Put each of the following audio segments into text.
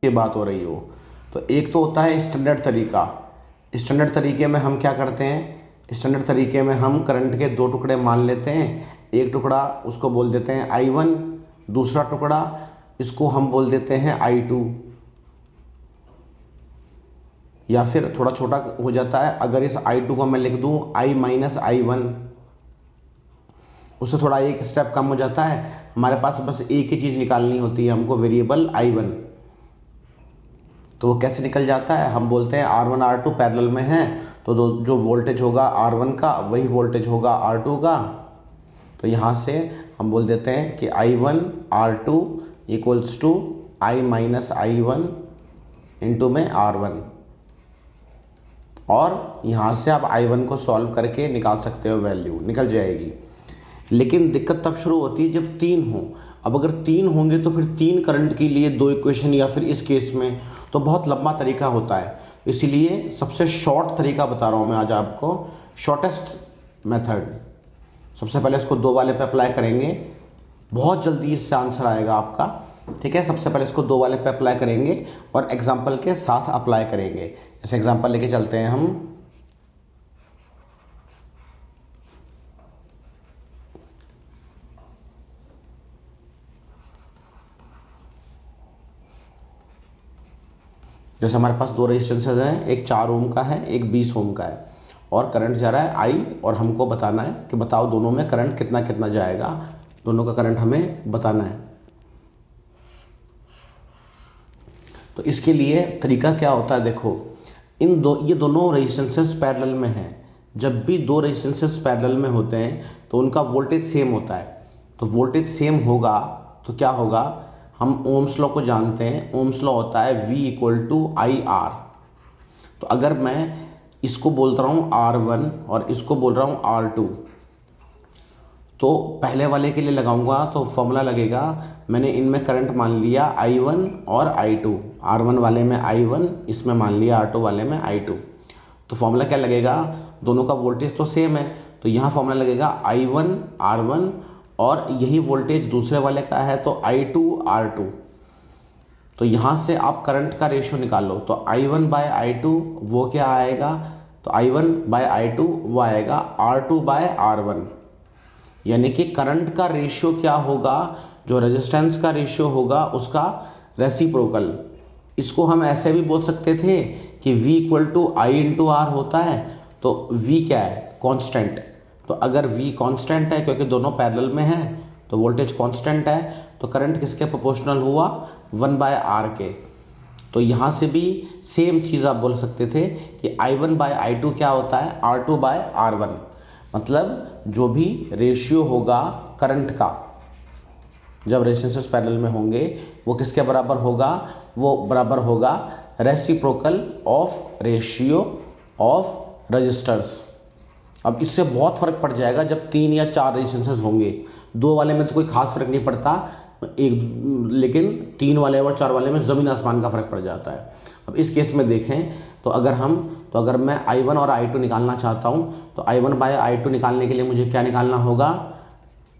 की बात हो रही हो। तो एक तो होता है स्टैंडर्ड तरीका। स्टैंडर्ड तरीके में हम क्या करते हैं, स्टैंडर्ड तरीके में हम करंट के दो टुकड़े मान लेते हैं। एक टुकड़ा उसको बोल देते हैं I1, दूसरा टुकड़ा इसको हम बोल देते हैं I2। या फिर थोड़ा छोटा हो जाता है, अगर इस I2 को मैं लिख दूं I-I1, उससे थोड़ा एक स्टेप कम हो जाता है। हमारे पास बस एक ही चीज़ निकालनी होती है हमको, वेरिएबल I1। तो वो कैसे निकल जाता है, हम बोलते हैं R1 R2 पैरेलल में है, तो जो वोल्टेज होगा R1 का वही वोल्टेज होगा R2 का। तो यहाँ से हम बोल देते हैं कि I1 R2 equals to I-I1 into में R1। और यहाँ से आप I1 को सॉल्व करके निकाल सकते हो, वैल्यू निकल जाएगी। लेकिन दिक्कत तब शुरू होती है जब 3 हो। अब अगर 3 होंगे तो फिर 3 करंट के लिए 2 इक्वेशन, या फिर इस केस में तो बहुत लंबा तरीका होता है। इसीलिए सबसे शॉर्ट तरीका बता रहा हूँ मैं आज आपको, शॉर्टेस्ट मेथड। सबसे पहले इसको 2 वाले पे अप्लाई करेंगे, बहुत जल्दी इससे आंसर आएगा आपका, ठीक है। सबसे पहले इसको 2 वाले पे अप्लाई करेंगे और एग्जाम्पल के साथ अप्लाई करेंगे। जैसे एग्जाम्पल लेके चलते हैं हम। जैसे हमारे पास 2 रेजिस्टेंसेज हैं, एक 4 ओम का है, एक 20 ओम का है, और करंट जा रहा है आई, और हमको बताना है कि बताओ दोनों में करंट कितना कितना जाएगा। दोनों का करंट हमें बताना है। तो इसके लिए तरीका क्या होता है, देखो ये दोनों रेजिस्टेंसेस पैरेलल में हैं। जब भी 2 रेजिस्टेंसेस पैरेलल में होते हैं तो उनका वोल्टेज सेम होता है। तो वोल्टेज सेम होगा तो क्या होगा, हम ओम्स लॉ को जानते हैं। ओम्स लॉ होता है V इक्वल टू IR। तो अगर मैं इसको बोल रहा हूँ R1 और इसको बोल रहा हूँ R2, तो पहले वाले के लिए लगाऊंगा तो फॉर्मूला लगेगा, मैंने इनमें करंट मान लिया I1 और I2। R1 वाले में I1, इसमें मान लिया R2 वाले में I2। तो फॉर्मूला क्या लगेगा, दोनों का वोल्टेज तो सेम है, तो यहाँ फॉर्मूला लगेगा I1 R1, और यही वोल्टेज दूसरे वाले का है तो I2 R2। तो यहाँ से आप करंट का रेशियो निकाल लो। तो I1 बाय I2 वो क्या आएगा, तो I1 बाय I2 वो आएगा R2 बाय R1। यानी कि करंट का रेशियो क्या होगा, जो रेजिस्टेंस का रेशियो होगा उसका रेसिप्रोकल। इसको हम ऐसे भी बोल सकते थे कि V equal to I into R होता है। तो V क्या है, कांस्टेंट। तो अगर V कांस्टेंट है, क्योंकि दोनों पैरेलल में हैं, तो वोल्टेज कांस्टेंट है, तो करंट किसके प्रोपोर्शनल हुआ, 1 बाय R के। तो यहाँ से भी सेम चीज़ आप बोल सकते थे कि I1 बाय I2 क्या होता है, R2 बाय R1। मतलब जो भी रेशियो होगा करंट का जब रेजिस्टेंसेस पैरेलल में होंगे, वो किसके बराबर होगा, वो बराबर होगा reciprocal of ratio of resistors. अब इससे बहुत फ़र्क पड़ जाएगा जब 3 या 4 रेजिस्टेंसेस होंगे। 2 वाले में तो कोई खास फ़र्क नहीं पड़ता, लेकिन 3 वाले और 4 वाले में ज़मीन आसमान का फ़र्क पड़ जाता है। अब इस केस में देखें तो अगर मैं I1 और I2 निकालना चाहता हूँ, तो I1 बाय I2 निकालने के लिए मुझे क्या निकालना होगा,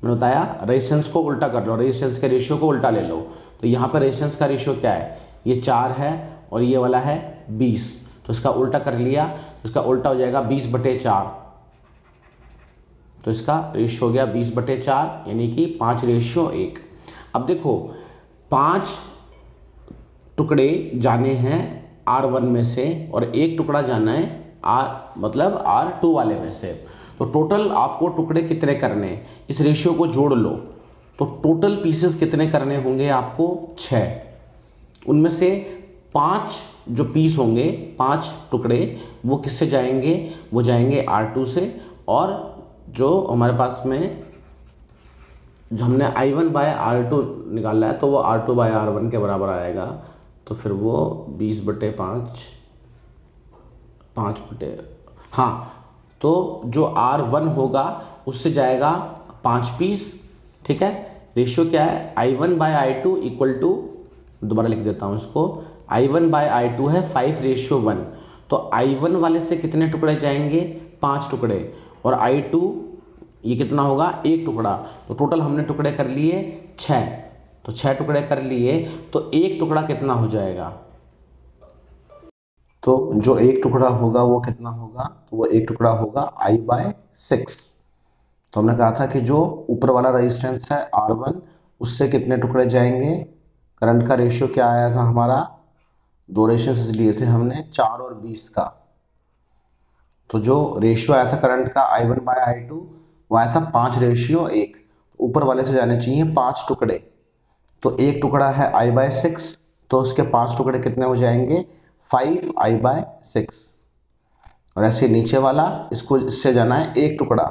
मैंने बताया रेजिस्टेंस को उल्टा कर लो, रेजिस्टेंस के रेशियो को उल्टा ले लो। तो यहाँ पर रेजिस्टेंस का रेशियो क्या है, ये 4 है और ये वाला है 20। तो इसका उल्टा कर लिया, तो इसका उल्टा हो जाएगा 20/4। तो इसका रेशियो हो गया 20/4, यानी कि 5:1। अब देखो 5 टुकड़े जाने हैं R1 में से और एक टुकड़ा जाना है R2 वाले में से। तो टोटल आपको टुकड़े कितने करने हैं, इस रेशियो को जोड़ लो। तो टोटल पीसेस कितने करने होंगे आपको, 6। उनमें से 5 जो पीस होंगे, 5 टुकड़े, वो किससे जाएंगे, वो जाएंगे R2 से। और जो हमारे पास में जो हमने I1 बाय R2 निकाला है, तो वो R2 बाय R1 के बराबर आएगा। तो फिर वो 20/5, हाँ, तो जो R1 होगा उससे जाएगा 5 पीस, ठीक है। रेशियो क्या है, I1 bye I2 equal to, दोबारा लिख देता हूँ इसको, I1 बाय I2 है 5:1। तो I1 वाले से कितने टुकड़े जाएंगे, 5 टुकड़े, और I2 ये कितना होगा, 1 टुकड़ा। तो टोटल हमने टुकड़े कर लिए 6। तो 6 टुकड़े कर लिए, तो एक टुकड़ा कितना हो जाएगा? तो जो एक टुकड़ा होगा वो कितना होगा? तो वो एक टुकड़ा होगा I/6। तो हमने कहा था कि जो ऊपर वाला रेजिस्टेंस है R1, उससे कितने टुकड़े जाएंगे? करंट का रेशियो क्या आया था हमारा? दो रेशियोज लिए थे हमने, 4 और 20 का। तो जो रेशियो आया था करंट का I1/I2, वो आया था 5:1। ऊपर वाले से जाने चाहिए 5 टुकड़े। तो एक टुकड़ा है I/6, तो उसके 5 टुकड़े कितने हो जाएंगे? 5I/6। और ऐसे नीचे वाला, इसको इससे जाना है एक टुकड़ा,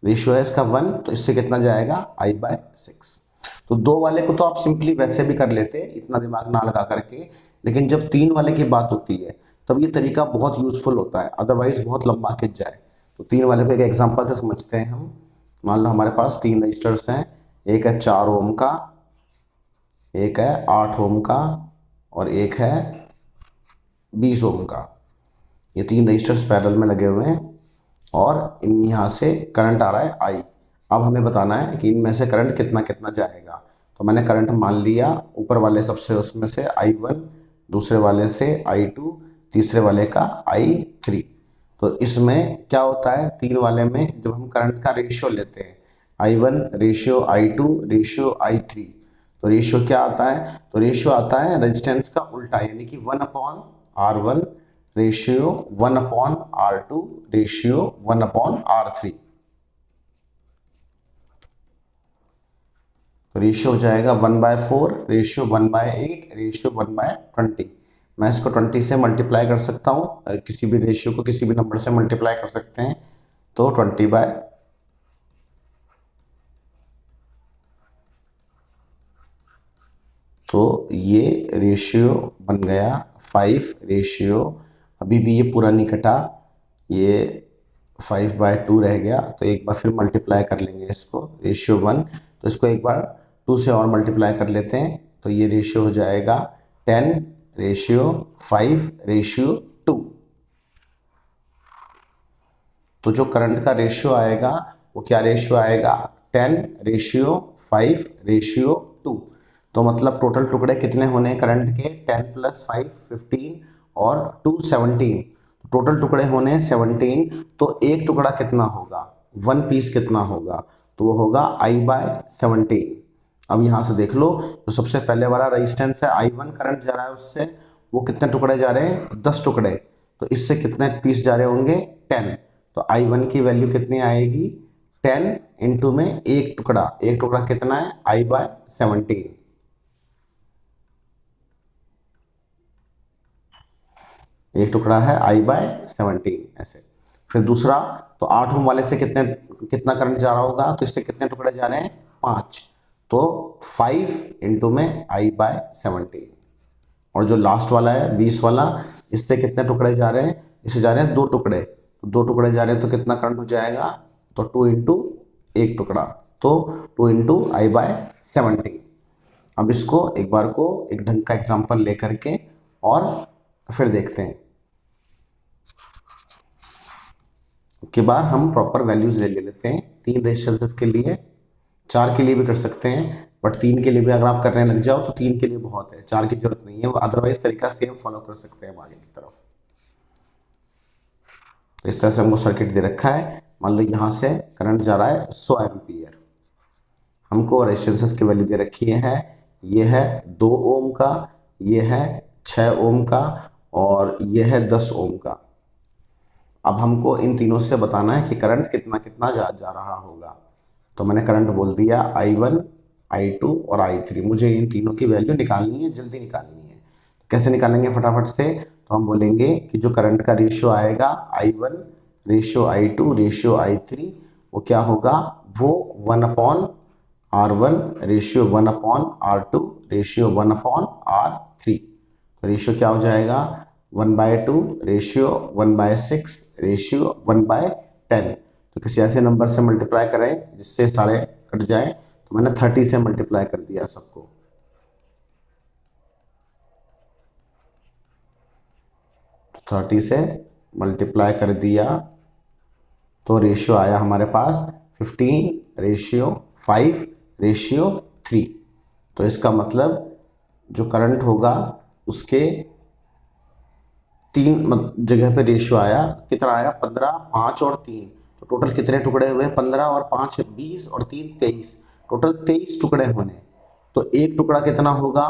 रेशियो है इसका 1, तो इससे कितना जाएगा? I/6। तो दो वाले को तो आप सिंपली वैसे भी कर लेते, इतना दिमाग ना लगा करके, लेकिन जब 3 वाले की बात होती है तब ये तरीका बहुत यूजफुल होता है, अदरवाइज बहुत लंबा खिंच जाए। तो 3 वाले को एक एग्जांपल से समझते हैं हम। मान लो हमारे पास 3 रजिस्टर्स हैं, एक है 4 ओम का, एक है 8 ओम का, और एक है 20 ओम का। ये 3 रजिस्टर्स पैरेलल में लगे हुए हैं और इन यहाँ से करंट आ रहा है I। अब हमें बताना है कि इनमें से करंट कितना कितना जाएगा। तो मैंने करंट मान लिया, ऊपर वाले सबसे उसमें से I1, दूसरे वाले से I2, तीसरे वाले का I3। तो इसमें क्या होता है, 3 वाले में जब हम करंट का रेशियो लेते हैं, I1 ratio I2 ratio I3, तो रेशियो क्या आता है? तो रेशियो आता है रेजिस्टेंस का उल्टा, यानी कि 1/R1 ratio 1/R2 ratio 1/R3। तो रेशियो हो जाएगा 1/4 रेशियो 1/8 रेशियो 1/20। मैं इसको 20 से मल्टीप्लाई कर सकता हूँ, और किसी भी रेशियो को किसी भी नंबर से मल्टीप्लाई कर सकते हैं। तो 20/, तो ये रेशियो बन गया 5 रेशियो, अभी भी ये पूरा नहीं कटा, ये 5/2 रह गया। तो एक बार फिर मल्टीप्लाई कर लेंगे इसको, रेशियो 1, तो इसको एक बार 2 से और मल्टीप्लाई कर लेते हैं। तो ये रेशियो हो जाएगा 10 रेशियो 5 रेशियो 2। तो जो करंट का रेशियो आएगा वो क्या रेशियो आएगा? 10 रेशियो 5 रेशियो 2। तो मतलब टोटल टुकड़े कितने होने करंट के? 10 + 5 15 और 2 17। टोटल टुकड़े होने 17। तो एक टुकड़ा कितना होगा? 1 पीस कितना होगा? तो वो होगा I/17। अब यहाँ से देख लो, तो सबसे पहले वाला रेजिस्टेंस है I1, करंट जा रहा है उससे, वो कितने टुकड़े जा रहे हैं? 10 टुकड़े। तो इससे कितने पीस जा रहे होंगे? 10। तो I1 की वैल्यू कितनी आएगी? 10 इंटू में एक टुकड़ा, एक टुकड़ा कितना है? I/17। एक टुकड़ा है I/17 ऐसे। फिर दूसरा, तो 8 ओम वाले से कितना करंट जा रहा होगा? तो इससे कितने टुकड़े जा रहे हैं? 5। तो 5 इंटू में I/17। और जो लास्ट वाला है 20 वाला, इससे कितने टुकड़े जा रहे हैं? इससे जा रहे हैं 2 टुकड़े। तो 2 टुकड़े जा रहे हैं, तो कितना करंट हो जाएगा? तो 2 इंटू एक टुकड़ा, तो 2 इंटू I/17। अब इसको एक बार को एक ढंग का एग्जाम्पल लेकर के और फिर देखते हैं। के बाद हम प्रॉपर वैल्यूज ले लेते हैं 3 रेजिस्टेंसेस के लिए, 4 के लिए भी कर सकते हैं, बट 3 के लिए भी अगर आप करने लग जाओ तो 3 के लिए बहुत है, 4 की जरूरत नहीं है। वो अदरवाइज तरीका सेम फॉलो कर सकते हैं हम आगे की तरफ। तो इस तरह से हमको सर्किट दे रखा है। मान लो यहाँ से करंट जा रहा है 100 एम्पियर, हमको रेजिस्टेंसेस की वैल्यू दे रखी है। ये है 2 ओम का, ये है 6 ओम का, और ये है 10 ओम का। अब हमको इन तीनों से बताना है कि करंट कितना कितना जा रहा होगा। तो मैंने करंट बोल दिया I1, I2 और I3। मुझे इन तीनों की वैल्यू निकालनी है, जल्दी निकालनी है। तो कैसे निकालेंगे फटाफट से? तो हम बोलेंगे कि जो करंट का रेशियो आएगा I1 ratio I2 ratio I3, वो क्या होगा? वो 1/R1 ratio 1/R2 ratio 1/R3। तो रेशियो क्या हो जाएगा? 1/2 रेशियो 1/6 रेशियो 1/10। तो किसी ऐसे नंबर से मल्टीप्लाई करें जिससे सारे कट जाए। तो मैंने 30 से मल्टीप्लाई कर दिया सबको। तो 30 से मल्टीप्लाई कर दिया, तो रेशियो आया हमारे पास 15 रेशियो 5 रेशियो 3। तो इसका मतलब जो करंट होगा उसके 3 जगह पे रेशियो आया, कितना आया 15, 5 और 3। तो टोटल कितने टुकड़े हुए, 15 और 5 20 और 3 23, टोटल 23 टुकड़े होने। तो एक टुकड़ा कितना होगा,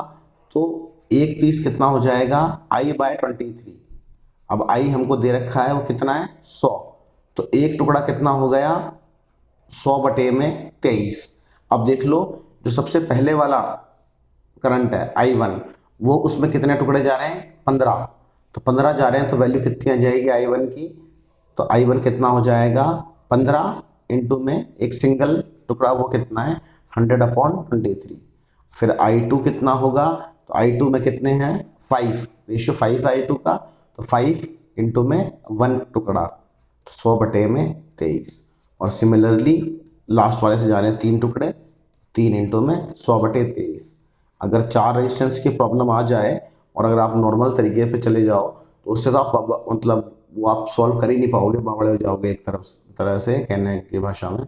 तो एक पीस कितना हो जाएगा I/23। अब I हमको दे रखा है वो कितना है 100, तो एक टुकड़ा कितना हो गया 100/23। अब देख लो जो सबसे पहले वाला करंट है I1, वो उसमें कितने टुकड़े जा रहे हैं 15, तो 15 जा रहे हैं, तो वैल्यू कितनी आ जाएगी I1 की, तो I1 कितना हो जाएगा 15 इंटू में एक सिंगल टुकड़ा वो कितना है 100/23। फिर I2 कितना होगा, तो I2 में कितने हैं 5, रेशियो 5 I2 का, तो 5 इंटू में 1 टुकड़ा, 100/23। और सिमिलरली लास्ट वाले से जा रहे हैं 3 टुकड़े, 3 इंटू में 100/23। अगर 4 रेजिस्टेंस की प्रॉब्लम आ जाए और अगर आप नॉर्मल तरीके पे चले जाओ तो उससे तो आप मतलब वो आप सॉल्व कर ही नहीं पाओगे, बावड़े हो जाओगे एक तरह से कहने की भाषा में।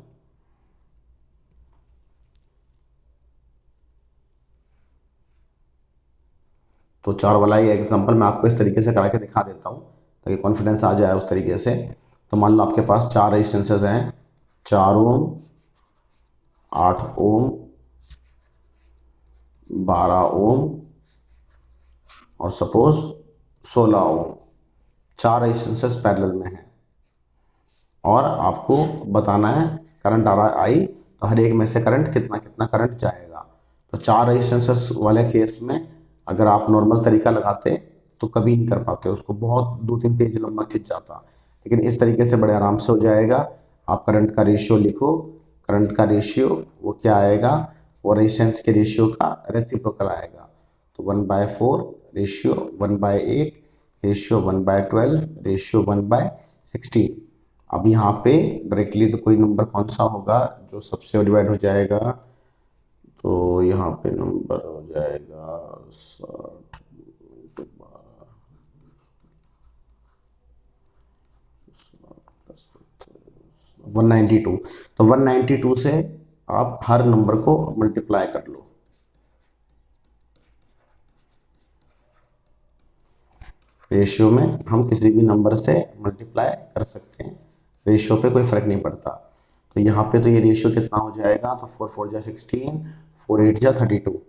तो 4 वाला ये एग्जांपल मैं आपको इस तरीके से करा के दिखा देता हूँ ताकि कॉन्फिडेंस आ जाए उस तरीके से। तो मान लो आपके पास 4 रेजिस्टेंसेज हैं, 4 ओम, 8 ओम, 12 ओम और सपोज 16 ओम, 4 रेजिस्टेंसेस पैरेलल में हैं और आपको बताना है करंट आ रहा है आई, तो हर एक में से करंट कितना कितना करंट जाएगा। तो 4 रेजिस्टेंसेस वाले केस में अगर आप नॉर्मल तरीका लगाते तो कभी नहीं कर पाते उसको, बहुत 2-3 पेज लंबा खिंच जाता, लेकिन इस तरीके से बड़े आराम से हो जाएगा। आप करंट का रेशियो लिखो, करंट का रेशियो वो क्या आएगा, वो रेजिस्टेंस के रेशियो का रेसिप्रोकल आएगा। तो 1/4 रेशियो 1/8 रेशियो 1/12 रेशियो 1/16। अब यहाँ पे डायरेक्टली तो कोई नंबर कौन सा होगा जो सबसे डिवाइड हो जाएगा, तो यहाँ पे नंबर हो जाएगा 192। तो 192 से आप हर नंबर को मल्टीप्लाई कर लो। रेशियो में हम किसी भी नंबर से मल्टीप्लाई कर सकते हैं, रेशियो पे कोई फ़र्क नहीं पड़ता। तो यहाँ पे तो ये रेशियो कितना हो जाएगा, तो 4 4 जा 16, 4 8 जा 32,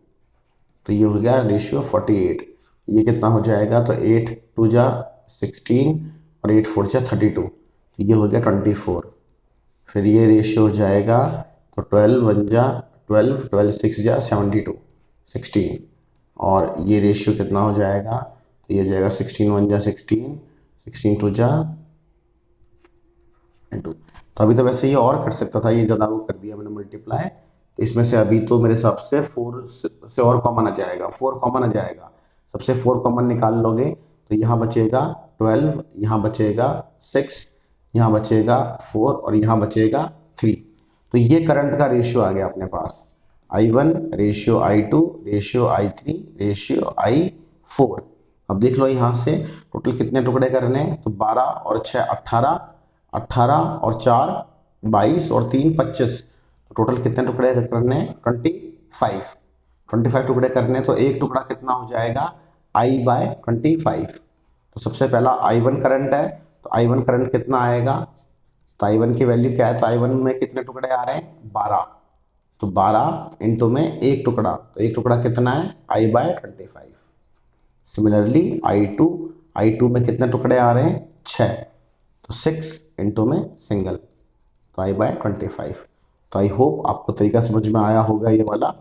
तो ये हो गया रेशियो 48। ये कितना हो जाएगा, तो 8 2 जा 16 और 8 4 जा 32, तो ये हो गया 24। फिर ये रेशियो हो जाएगा तो 12 1 जा 12, 12 6 जा 72 16, और ये रेशियो कितना हो जाएगा, तो ये हो जाएगा 16 1 जा 16, 16 2 जा 2। तो अभी तो वैसे ये और कर सकता था, ये ज़्यादा वो कर दिया मैंने मल्टीप्लाई। तो इसमें से अभी तो मेरे हिसाब से 4 से और कॉमन आ जाएगा, 4 कॉमन आ जाएगा। सबसे 4 कॉमन निकाल लोगे तो यहाँ बचेगा 12, यहाँ बचेगा 6, यहाँ बचेगा 4 और यहाँ बचेगा 3। तो ये करंट का रेशियो आ गया अपने पास, I1 ratio I2 ratio I3 ratio I4। अब देख लो यहाँ से टोटल कितने टुकड़े करने हैं, तो 12 और 6 18, 18 और 4 22 और 3 25, तो टोटल कितने टुकड़े करने हैं 25 टुकड़े करने। तो एक टुकड़ा कितना हो जाएगा I/25। तो सबसे पहला I1 करंट है, तो I1 करंट कितना आएगा, तो I1 की वैल्यू क्या है, तो I1 में कितने टुकड़े आ रहे हैं 12, तो 12 इंटू में एक टुकड़ा, तो एक टुकड़ा कितना है I/25। सिमिलरली I2 में कितने टुकड़े आ रहे हैं 6, तो 6 इंटू में सिंगल, तो I/25। तो आई होप आपको तरीका समझ में आया होगा ये वाला।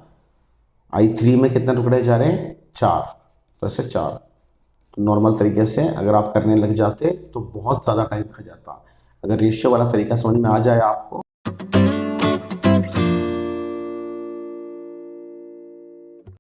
I3 में कितने टुकड़े जा रहे हैं 4, तो ऐसे 4। तो नॉर्मल तरीके से अगर आप करने लग जाते तो बहुत ज़्यादा टाइम खा जाता। अगर रेशियो वाला तरीका समझ में आ जाए आपको